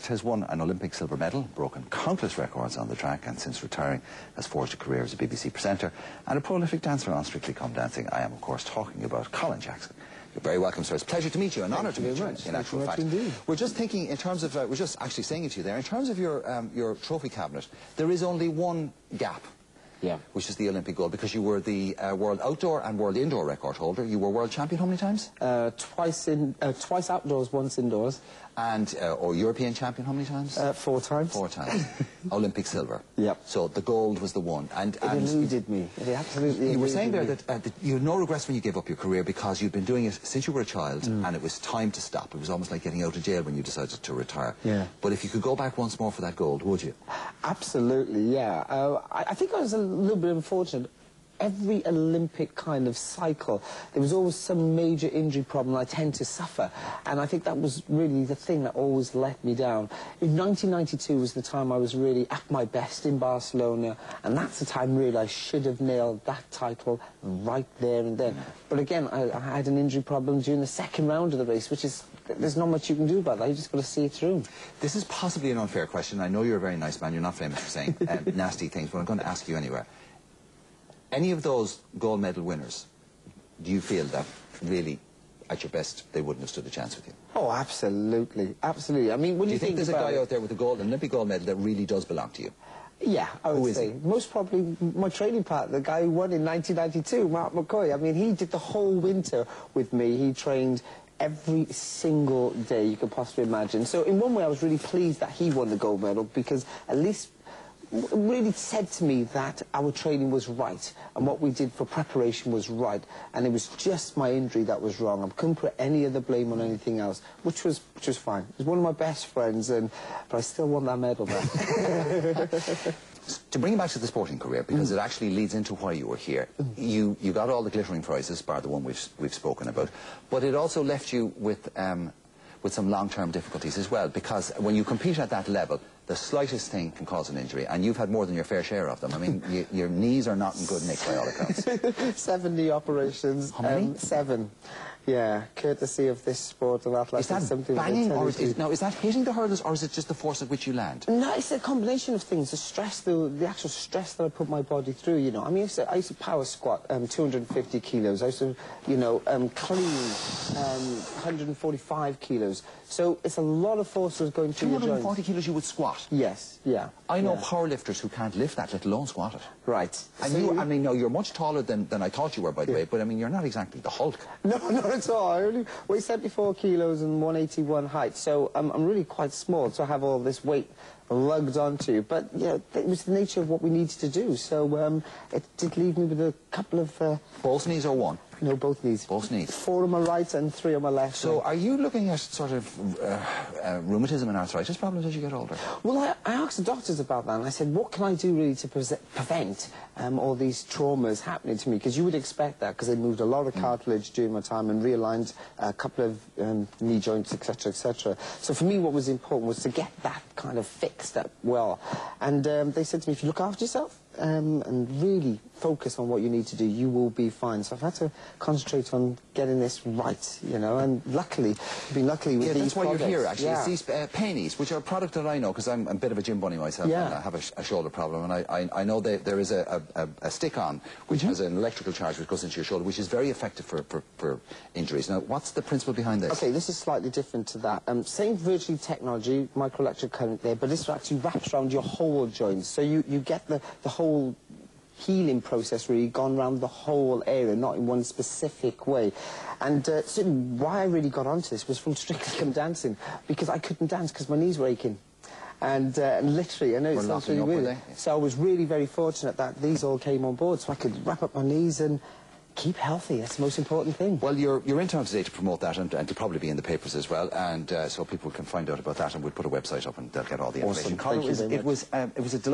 Has won an Olympic silver medal, broken countless records on the track, and since retiring has forged a career as a BBC presenter and a prolific dancer on Strictly Come Dancing. I am, of course, talking about Colin Jackson. You're very welcome, sir. It's a pleasure to meet you, an honour to meet you, in actual fact. We're just thinking in terms of, we're just actually saying it to you there, in terms of your trophy cabinet, there is only one gap. Yeah. Which is the Olympic gold, because you were the world outdoor and world indoor record holder. You were world champion how many times? Twice outdoors, once indoors. And, or European champion how many times? 4 times. 4 times. Olympic silver. Yep. So the gold was the one. And it eluded me. It absolutely You were saying there that you had no regrets when you gave up your career because you'd been doing it since you were a child and it was time to stop. It was almost like getting out of jail when you decided to retire. Yeah. But if you could go back once more for that gold, would you? Absolutely, yeah. I think I was a little bit unfortunate. Every Olympic kind of cycle, there was always some major injury problem I tend to suffer, and I think that was really the thing that always let me down. In 1992 was the time I was really at my best in Barcelona, and that's the time really I should have nailed that title right there and then. But again, I had an injury problem during the second round of the race, which is, there's not much you can do about that. You just got to see it through. This is possibly an unfair question. I know you're a very nice man. You're not famous for saying nasty things, but I'm going to ask you anyway. Any of those gold medal winners, do you feel that really, at your best, they wouldn't have stood a chance with you? Oh, absolutely, absolutely. I mean, when do you think there's a guy out there with an Olympic gold medal that really does belong to you? Yeah, I would say. Most probably my training partner, the guy who won in 1992, Mark McCoy. I mean, he did the whole winter with me. He trained every single day you could possibly imagine. So in one way, I was really pleased that he won the gold medal, because at least really said to me that our training was right and what we did for preparation was right, and it was just my injury that was wrong. I couldn't put any other blame on anything else, which was fine. He was one of my best friends, but I still won that medal back. To bring it back to the sporting career, because it actually leads into why you were here. You got all the glittering prizes, bar the one we've spoken about, but it also left you with some long-term difficulties as well, because when you compete at that level, the slightest thing can cause an injury, and you've had more than your fair share of them. I mean, your knees are not in good nick by all accounts. 7 knee operations. How many? 7. Yeah, courtesy of this sport of athletics. Is that banging, or is that hitting the hurdles, or is it just the force at which you land? No, it's a combination of things. The stress, the actual stress that I put my body through, you know. I mean, I used to power squat 250 kilos. I used to, you know, clean 145 kilos. So it's a lot of force that's going through your joints. 240 kilos you would squat? Yes, yeah. I know powerlifters who can't lift that, let alone squat it. Right. And so I mean, no, you're much taller than I thought you were, by the way, but I mean, you're not exactly the Hulk. No, not at all. I only weigh 74 kilos and 181 height, so I'm really quite small, so I have all this weight lugged onto. But, yeah, it was the nature of what we needed to do, so it did leave me with a couple of... Both knees or one? No, both knees. Both knees. 4 on my right and 3 on my left. So are you looking at sort of rheumatism and arthritis problems as you get older? Well, I asked the doctors about that, and I said, what can I do really to prevent all these traumas happening to me? Because you would expect that, because they moved a lot of cartilage during my time and realigned a couple of knee joints, etc., etc. So for me, what was important was to get that kind of fixed up well. And they said to me, if you look after yourself, and really focus on what you need to do, you will be fine. So I've had to concentrate on getting this right, you know, and luckily, being luckily with these products. Yeah, that's why you're here, actually. It's these pennies, which are a product that I know, because I'm a bit of a gym bunny myself, and I have a shoulder problem, and I know that there is a stick-on, which has an electrical charge which goes into your shoulder, which is very effective for injuries. Now, what's the principle behind this? Okay, this is slightly different to that. Same virtually technology, microelectric current there, but this actually wraps around your whole joints, so you get the whole healing process really gone around the whole area, not in one specific way. And so why I really got onto this was from Strictly Come Dancing, because I couldn't dance because my knees were aching. And literally, I know it sounds really weird. So I was really very fortunate that these all came on board, so I could wrap up my knees and keep healthy. That's the most important thing. Well, you're in town today to promote that, and to probably be in the papers as well, and so people can find out about that, and we'll put a website up and they'll get all the information. Awesome. Thank you very much. It was a delight.